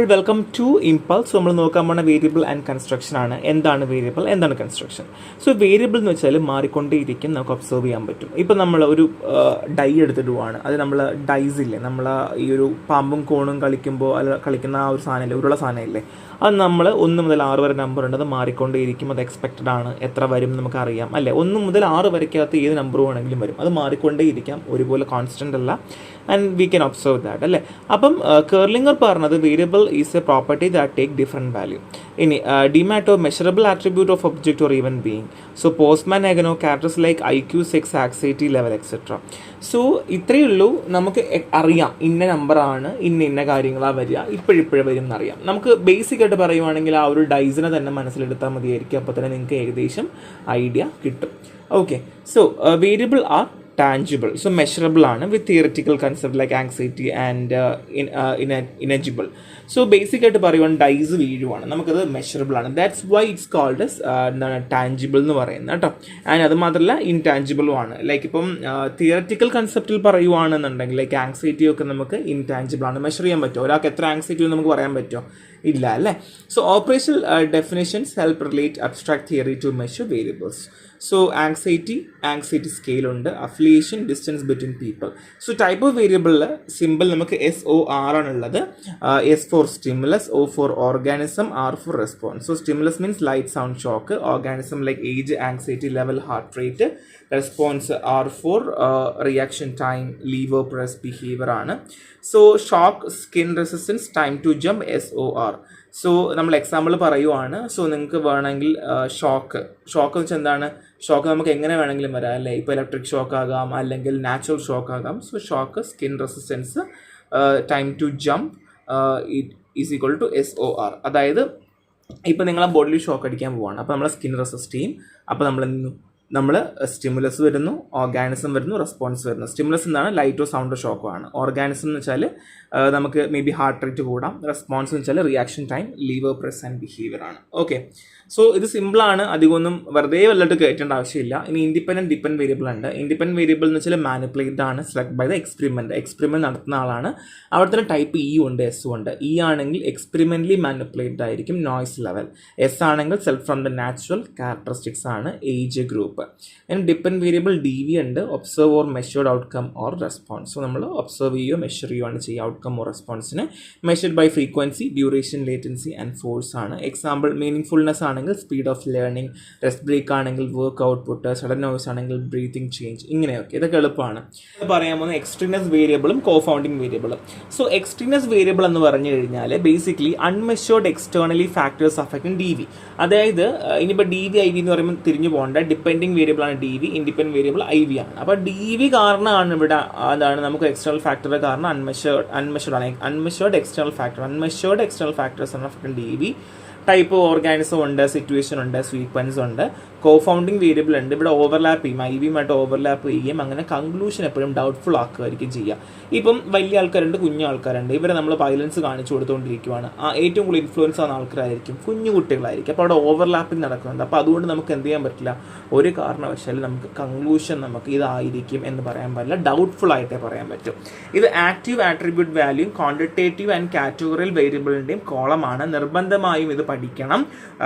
All welcome to impulse. നമ്മൾ നോക്കാൻ പോകുന്ന വേരിയബിൾ ആൻഡ് കൺസ്ട്രക്ഷൻ ആണ്. എന്താണ് വേരിയബിൾ, എന്താണ് കൺസ്ട്രക്ഷൻ? സോ വേരിയബിൾ എന്ന് വെച്ചാൽ മാറിക്കൊണ്ടേയിരിക്കും, നമുക്ക് ഒബ്സർവ് ചെയ്യാൻ പറ്റും. ഇപ്പം നമ്മൾ ഒരു ഡൈ എടുത്തിടുവാണ്, അത് നമ്മൾ ഡൈസ് ഇല്ലേ, നമ്മൾ ഈ ഒരു പാമ്പും കോണും കളിക്കുമ്പോൾ കളിക്കുന്ന ആ ഒരു സാധനമില്ലേ, ഉരുള സാധനമില്ലേ, അത് നമ്മൾ 1 മുതൽ 6 വരെ നമ്പർ ഉണ്ട്, അത് മാറിക്കൊണ്ടേയിരിക്കും. അത് എക്സ്പെക്റ്റഡ് ആണ്, എത്ര വരും നമുക്കറിയാം അല്ലേ. 1 മുതൽ 6 വരയ്ക്കകത്ത് ഏത് നമ്പർ വേണമെങ്കിലും വരും, അത് മാറിക്കൊണ്ടേയിരിക്കാം, ഒരുപോലെ കോൺസ്റ്റൻ്റ് അല്ല. And we can observe that അല്ലേ. അപ്പം കേർലിംഗർ പറഞ്ഞത് variable is a property that take different value. ഇനി ഡിമാറ്റോ measurable attribute of object or even being. So postman എഗനോ characters like IQ, sex, anxiety level etcetera. So ഇത്രയേ ഉള്ളൂ. നമുക്ക് അറിയാം ഇന്ന നമ്പറാണ്, ഇന്ന കാര്യങ്ങളാണ് വരിക, ഇപ്പോഴിപ്പോഴും വരും എന്നറിയാം. നമുക്ക് ബേസിക് ആയിട്ട് പറയുവാണെങ്കിൽ ആ ഒരു ഡൈസിനെ തന്നെ മനസ്സിലെടുത്താൽ മതിയായിരിക്കും, അപ്പോൾ തന്നെ നിങ്ങൾക്ക് ഏകദേശം ഐഡിയ കിട്ടും. Okay, so variable are tangible, so measurable ആണ്, with theoretical concept like anxiety and inegible. So basic ആയിട്ട് പറയുവാൻ ഡൈസ് വീഴുവാണ്, നമുക്കത് മെഷറബിൾ ആണ്. That's why it's called as എന്താണ് ടാഞ്ചിബിൾ എന്ന് പറയുന്നത് കേട്ടോ. ആൻഡ് അത് മാത്രമല്ല ഇൻടാഞ്ചിബിളും ആണ്. ലൈക്ക് ഇപ്പം തിയററ്റിക്കൽ കൺസെപ്റ്റിൽ പറയുവാണെന്നുണ്ടെങ്കിൽ ലൈക്ക് ആങ്സൈറ്റി ഒക്കെ നമുക്ക് ഇൻടാഞ്ചിബിൾ ആണ്, മെഷർ ചെയ്യാൻ പറ്റുമോ? ഒരാൾക്ക് എത്ര ആങ്സൈറ്റി നമുക്ക് പറയാൻ പറ്റുമോ? ഇല്ല അല്ലേ. So operational definitions help relate abstract theory to measure variables. So anxiety scale ഉണ്ട്, affiliation, distance between people. So type of വേരിയബിളിൽ സിമ്പിൾ നമുക്ക് SOR ആണുള്ളത്. S for stimulus, O for organism, R for response. So stimulus means light, sound, shock. Organism like age, anxiety level, heart rate. Response R for reaction time, lever press, behaviour ആണ്. So shock, skin resistance, time to jump, SOR. So നമ്മൾ example പറയുവാണ്. So നിങ്ങൾക്ക് വേണമെങ്കിൽ shock എന്ന് വെച്ചാൽ എന്താണ്? Shock നമുക്ക് എങ്ങനെ വേണമെങ്കിലും വരാം അല്ലേ. ഇപ്പോൾ ഇലക്ട്രിക് ഷോക്ക് ആകാം, അല്ലെങ്കിൽ നാച്ചുറൽ ഷോക്ക് ആകാം. So shock, skin resistance, time to jump is equal to SOR. അതായത് ഇപ്പോൾ നിങ്ങളെ ബോഡിയിൽ ഷോക്ക് അടിക്കാൻ പോവാണ്, അപ്പോൾ നമ്മൾ സ്കിൻ റെസിസ്റ്റ് ചെയ്യും. അപ്പോൾ നമ്മൾ സ്റ്റിമുലസ് വരുന്നു, ഓർഗാനിസം വരുന്നു, റെസ്പോൺസ് വരുന്നു. സ്റ്റിമുലസ് എന്താണ്? ലൈറ്റോ സൗണ്ടോ ഷോക്കോ ആണ്. ഓർഗാനിസം എന്ന് വെച്ചാൽ നമുക്ക് മേ ബി ഹാർട്ട് റേറ്റ് കൂടാം. റെസ്പോൺസ് എന്ന് വെച്ചാൽ reaction time, lever press and behaviour ആണ്. ഓക്കെ, സോ ഇത് സിമ്പിളാണ്, അധികമൊന്നും വെറുതെ വല്ലട്ട് കയറ്റേണ്ട ആവശ്യമില്ല. ഇനി ഇൻഡിപെൻഡൻറ്റ് ഡിപ്പെൻഡ് വേരിയബിൾ ഉണ്ട്. ഇൻഡിപെൻഡൻറ്റ് വേരിയബിൾ എന്ന് വെച്ചാൽ മാനിപ്പുലേറ്റഡ് ആണ്, സെലക്ട് ബൈ ദ എക്സ്പെരിമെൻറ്റ് നടത്തുന്ന ആളാണ്. അവിടെ തന്നെ ടൈപ്പ് E ഉണ്ട്, S ഉണ്ട്. E ആണെങ്കിൽ എക്സ്പെരിമെൻ്റലി മാനിപ്പുലേറ്റഡ് ആയിരിക്കും, നോയ്സ് ലെവൽ. S ആണെങ്കിൽ self from the natural characteristics ആണ്, age group. And depend variable DV ഉണ്ട്, observe or measured outcome or response. So നമ്മൾ ഒബ്സർവ് ചെയ്യുകയോ മെഷർ ചെയ്യുകയാണ് ചെയ്യുക ഔട്ട്കം ഓർ റെസ്പോൺസിന്. Measured by frequency, duration, latency and force ആണ്. Example meaning ആണെങ്കിൽ speed of learning, rest break ആണെങ്കിൽ work output, sudden noise ആണെങ്കിൽ ബ്രീത്തിങ് ചേഞ്ച്, ഇങ്ങനെയൊക്കെ. ഇതൊക്കെ എളുപ്പമാണ്. പറയാൻ പോകുന്ന എക്സ്ട്രീനസ് വേരിയബിളും കോഫൗണ്ടിങ് വേരിയബിളും. സോ എക്സ്ട്രീനസ് വേരിയബിൾ എന്ന് പറഞ്ഞു കഴിഞ്ഞാൽ basically unmeasured externally factors affecting DV. അതായത് ഇനിയിപ്പോൾ DV IV എന്ന് പറയുമ്പോൾ തിരിഞ്ഞു പോകേണ്ട. ഡിപ്പെൻഡിങ് വേരിയബിൾ ആണ് DV, ഇൻഡിപെൻഡൻറ്റ് വേരിയബിൾ IV ആണ്. അപ്പോൾ DV കാരണമാണ് ഇവിടെ അതാണ് നമുക്ക് എക്സ്റ്റേണൽ ഫാക്ടർ കാരണം അൺമെഷേർഡ് എക്സ്റ്റേണൽ ഫാക്ടേഴ്സ് ആണ് അഫക്റ്റിംഗ് DV. ടൈപ്പ് ഓർഗാനിസം ഉണ്ട്, സിറ്റുവേഷൻ ഉണ്ട്, സീക്വൻസ് ഉണ്ട്. കോഫൗണ്ടിങ് വേരിയബിൾ ഉണ്ട്. ഇവിടെ ഓവർലാപ്പ് ചെയ്യും, IV-യുമായിട്ട് ഓവർലാപ്പ് ചെയ്യും. അങ്ങനെ കൺക്ലൂഷൻ എപ്പോഴും ഡൗട്ട്ഫുൾ ആക്കുകയായിരിക്കും ചെയ്യുക. ഇപ്പം വലിയ ആൾക്കാരുണ്ട്, കുഞ്ഞു ആൾക്കാരുണ്ട്. ഇവരെ നമ്മൾ വയലൻസ് കാണിച്ചു കൊടുത്തുകൊണ്ടിരിക്കുകയാണ്. ഏറ്റവും കൂടുതൽ ഇൻഫ്ലുവൻസ് ആവുന്ന ആൾക്കാരായിരിക്കും കുഞ്ഞു കുട്ടികളായിരിക്കും. അപ്പോൾ അവിടെ ഓവർലാപ്പിംഗ് നടക്കുന്നുണ്ട്. അപ്പോൾ അതുകൊണ്ട് നമുക്ക് എന്ത് ചെയ്യാൻ പറ്റില്ല, ഒരു കാരണവശാലും നമുക്ക് കൺക്ലൂഷൻ നമുക്ക് ഇതായിരിക്കും എന്ന് പറയാൻ പറ്റില്ല, ഡൗട്ട്ഫുൾ ആയിട്ടേ പറയാൻ പറ്റും. ഇത് active attribute value, quantitative and categorial വേരിയബിളിൻ്റെയും കോളമാണ്. നിർബന്ധമായും ഇത് പഠിക്കണം.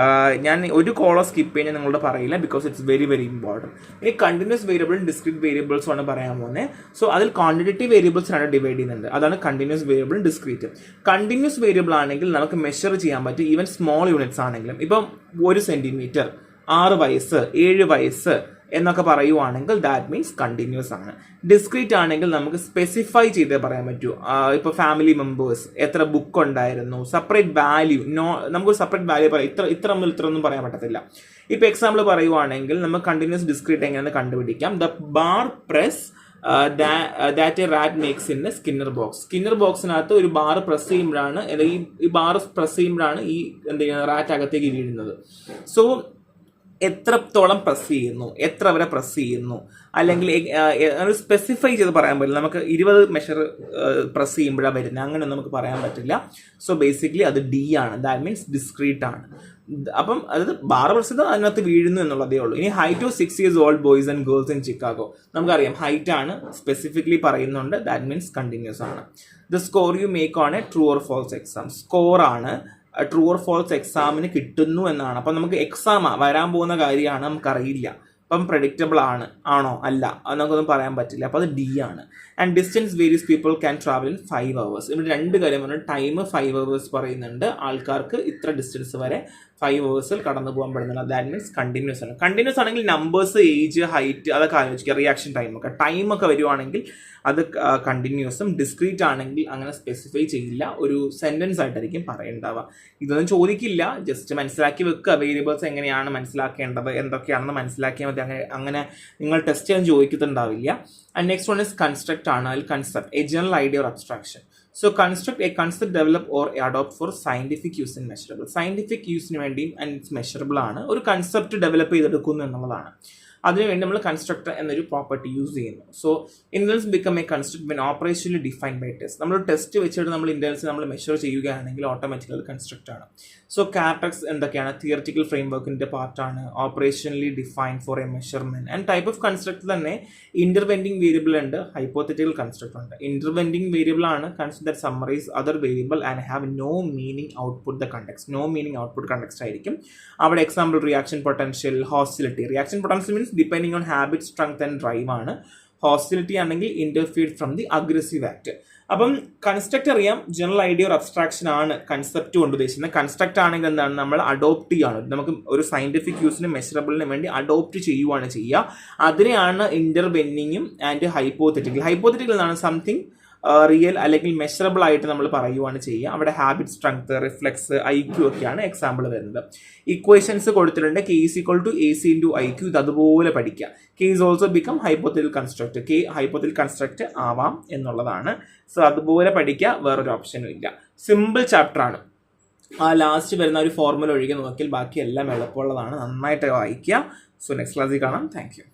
ഞാൻ ഒരു കോളം സ്കിപ്പ് ചെയ്യാൻ നിങ്ങളോട് പറയില്ല, because it's very very important. ഇനി കണ്ടിന്യൂസ് വേരിയബിളും ഡിസ്ക്രീറ്റ് വേരിയബിൾസും ആണ് പറയാൻ പോകുന്നത്. സോ അതിൽ ക്വാണ്ടിറ്റേറ്റീവ് വേരിയബിൾസിനാണ് ഡിവൈഡ് ചെയ്യുന്നുണ്ട്. അതാണ് കണ്ടിന്യൂസ് വേരിയബിളും ഡിസ്ക്രീറ്റ്. കണ്ടിന്യൂസ് വേരിയബിൾ ആണെങ്കിൽ നമുക്ക് മെഷർ ചെയ്യാൻ പറ്റും, ഈവൻ സ്മോൾ യൂണിറ്റ്സ് ആണെങ്കിലും. ഇപ്പം 1 സെൻറ്റിമീറ്റർ, 6 വയസ്സ്, 7 വയസ്സ് എന്നൊക്കെ പറയുവാണെങ്കിൽ ദാറ്റ് മീൻസ് കണ്ടിന്യൂസ് ആണ്. ഡിസ്ക്രീറ്റ് ആണെങ്കിൽ നമുക്ക് സ്പെസിഫൈ ചെയ്തേ പറയാൻ പറ്റൂ. ഇപ്പോൾ ഫാമിലി മെമ്പേഴ്സ്, എത്ര ബുക്ക് ഉണ്ടായിരുന്നു, സെപ്പറേറ്റ് വാല്യൂ. നമുക്ക് സെപ്പറേറ്റ് വാല്യൂ പറയാം, ഇത്ര മുതൽ ഇത്ര ഒന്നും പറയാൻ പറ്റത്തില്ല. ഇപ്പോൾ എക്സാമ്പിൾ പറയുവാണെങ്കിൽ നമുക്ക് കണ്ടിന്യൂസ് ഡിസ്ക്രീറ്റ് എങ്ങനെയാണെന്ന് കണ്ടുപിടിക്കാം. The bar press that a rat makes in Skinner box. Skinner ബോക്സിനകത്ത് ഒരു ബാർ പ്രസ് ചെയ്യുമ്പോഴാണ് ഈ ബാർ പ്രസ് ചെയ്യുമ്പോഴാണ് ഈ എന്ത് ചെയ്യുന്നത്, റാറ്റ് അകത്തേക്ക് വീഴുന്നത്. സോ എത്രത്തോളം പ്രസ് ചെയ്യുന്നു, എത്ര വരെ പ്രസ് ചെയ്യുന്നു, അല്ലെങ്കിൽ സ്പെസിഫൈ ചെയ്ത് പറയാൻ പറ്റില്ല. നമുക്ക് 20 മെഷർ പ്രസ് ചെയ്യുമ്പോഴാണ് വരുന്നത്, അങ്ങനെ നമുക്ക് പറയാൻ പറ്റില്ല. സോ ബേസിക്കലി അത് ഡി ആണ്. ദാറ്റ് മീൻസ് ഡിസ്ക്രീറ്റ് ആണ്. അപ്പം അതായത് ബാർ പ്രസ് ചെയ്ത് അതിനകത്ത് വീഴുന്നു എന്നുള്ളതേ ഉള്ളൂ. ഇനി height of 6 years old boys and girls in Chicago, നമുക്കറിയാം ഹൈറ്റ് ആണ്, സ്പെസിഫിക്കലി പറയുന്നുണ്ട്. ദാറ്റ് മീൻസ് കണ്ടിന്യൂസ് ആണ്. The score you make on a true or false exam, score ആണ്, ട്രൂ ഓർ ഫോൾസ് എക്സാമിന് കിട്ടുന്നു എന്നാണ്. അപ്പം നമുക്ക് എക്സാം വരാൻ പോകുന്ന കാര്യമാണ്, നമുക്കറിയില്ല. അപ്പം പ്രഡിക്റ്റബിൾ ആണോ അല്ല അത് നമുക്കൊന്നും പറയാൻ പറ്റില്ല. അപ്പോൾ അത് ഡി ആണ്. And distance various people can travel in 5 hours. ഇവിടെ 2 കാര്യം പറഞ്ഞു. ടൈം 5 hours പറയുന്നുണ്ട്, ആൾക്കാർക്ക് ഇത്ര ഡിസ്റ്റൻസ് വരെ 5 hours കടന്നു പോകാൻ പറ്റുന്നില്ല. ദാറ്റ് മീൻസ് കണ്ടിന്യൂസ് ആണ്. കണ്ടിന്യൂസ് ആണെങ്കിൽ നമ്പേഴ്സ്, ഏജ്, ഹൈറ്റ് അതൊക്കെ ആലോചിക്കുക. റിയാക്ഷൻ ടൈമൊക്കെ വരുവാണെങ്കിൽ അത് കണ്ടിന്യൂസും. ഡിസ്ക്രീറ്റ് ആണെങ്കിൽ അങ്ങനെ സ്പെസിഫൈ ചെയ്യില്ല, ഒരു സെന്റൻസ് ആയിട്ടായിരിക്കും പറയേണ്ടാവുക. ഇതൊന്നും ചോദിക്കില്ല, ജസ്റ്റ് മനസ്സിലാക്കി വെക്കുക. വേരിയബിൾസ് എങ്ങനെയാണ് മനസ്സിലാക്കേണ്ടത്, എന്തൊക്കെയാണെന്ന് മനസ്സിലാക്കിയാൽ മതി. അങ്ങനെ നിങ്ങൾ ടെസ്റ്റ് ചെയ്യാൻ ചോദിക്കുന്നുണ്ടാവില്ല. And next one is construct ആണ്. അതിൽ concept, a general idea or abstraction. So construct a concept develop or adopt for scientific use in measurable. Scientific യൂസിന് വേണ്ടിയും ആൻഡ് ഇറ്റ്സ് മെഷറബിൾ ആണ്. ഒരു കൺസെപ്റ്റ് ഡെവലപ്പ് ചെയ്തെടുക്കുന്നു എന്നുള്ളതാണ്. അതിനുവേണ്ടി നമ്മൾ കൺസ്ട്രക്ടർ എന്നൊരു പ്രോപ്പർട്ടി യൂസ് ചെയ്യുന്നു. So intervals become a construct when operationally defined by test. നമ്മൾ ടെസ്റ്റ് വെച്ചിട്ട് നമ്മൾ ഇന്റർവൽസ് നമ്മൾ മെഷർ ചെയ്യുകയാണെങ്കിൽ ഓട്ടോമാറ്റിക്കൽ കൺസ്ട്രക്ട് ആണ്. സോ കാറ്റക്സ് എന്തൊക്കെയാണ്? തിയറിറ്റിക്കൽ ഫ്രെയിംവർക്കിന്റെ പാർട്ടാണ്, operationally defined for a measurement. And type of construct തന്നെ ഇന്റർവെൻഡിങ് വേരിയബിൾ ഉണ്ട്, ഹൈപ്പോത്തറ്റിക്കൽ കൺസ്ട്രക്ട് ഉണ്ട്. ഇന്റർവെൻഡിങ് വേരിയബിൾ ആണ് construct that summarise other variable and have no meaning output the context. No meaning output context ആയിരിക്കും. അവിടെ example reaction potential, hostility. Reaction potential means depending on habit, strength and drive ആണ്. Hostility ആണെങ്കിൽ ഇന്റർഫിയർഡ് from the aggressive act. അപ്പം construct അറിയാം, general idea ഒരു abstraction ആണ് concept കൊണ്ട് ഉദ്ദേശിക്കുന്നത്. കൺസ്ട്രക്ട് ആണെങ്കിൽ എന്താണ്, നമ്മൾ അഡോപ്റ്റ് ചെയ്യാണ്, നമുക്ക് ഒരു സയന്റിഫിക് യൂസിന് മെഷറബിളിന് വേണ്ടി അഡോപ്റ്റ് ചെയ്യുവാണ് ചെയ്യുക. അതിനെയാണ് ഇന്റർവെന്നിങ്ങും ആൻഡ് ഹൈപ്പോത്തറ്റിക്കൽ. ഹൈപ്പോത്തറ്റിക്കൽ എന്നാണ് സംതിങ് റിയൽ അല്ലെങ്കിൽ മെഷറബിൾ ആയിട്ട് നമ്മൾ പറയുവാണ് ചെയ്യുക. അവിടെ ഹാബിറ്റ്, സ്ട്രെങ്ത്, റിഫ്ലെക്സ്, IQ ഒക്കെയാണ് എക്സാമ്പിൾ വരുന്നത്. ഇക്വേഷൻസ് കൊടുത്തിട്ടുണ്ട്. K = AC × IQ. ഇത് അതുപോലെ പഠിക്കുക. K is also become hypothetical construct. K hypothetical construct ആവാം എന്നുള്ളതാണ്. സോ അതുപോലെ പഠിക്കുക, വേറൊരു ഓപ്ഷനും ഇല്ല. സിമ്പിൾ ചാപ്റ്റർ ആണ്. ആ ലാസ്റ്റ് വരുന്ന ഒരു ഫോർമുല ഒഴികെ നോക്കിയാൽ ബാക്കി എല്ലാം എളുപ്പമുള്ളതാണ്. നന്നായിട്ട് വായിക്കുക. സോ നെക്സ്റ്റ് ക്ലാസ്സിൽ കാണാം. Thank you.